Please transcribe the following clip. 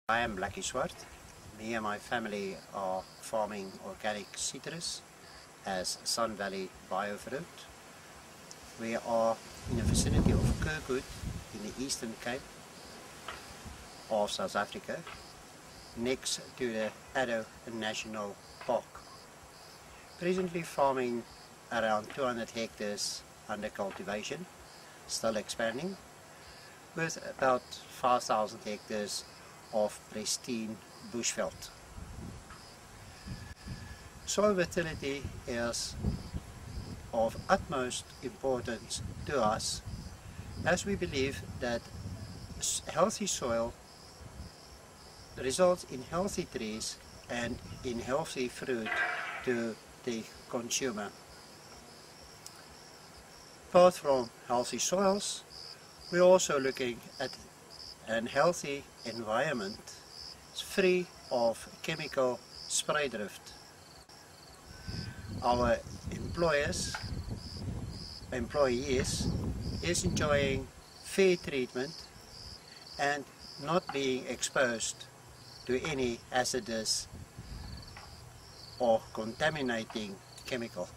I am Blackie Swart. Me and my family are farming organic citrus as Sun Valley Biofruit. We are in the vicinity of Kirkwood in the Eastern Cape of South Africa, next to the Addo National Park. Presently farming around 200 hectares under cultivation, still expanding, with about 5,000 hectares of pristine bushveld. Soil fertility is of utmost importance to us, as we believe that healthy soil results in healthy trees and in healthy fruit to the consumer. Apart from healthy soils, we're also looking at a healthy environment free of chemical spray drift. Our employees is enjoying fair treatment and not being exposed to any hazardous or contaminating chemical.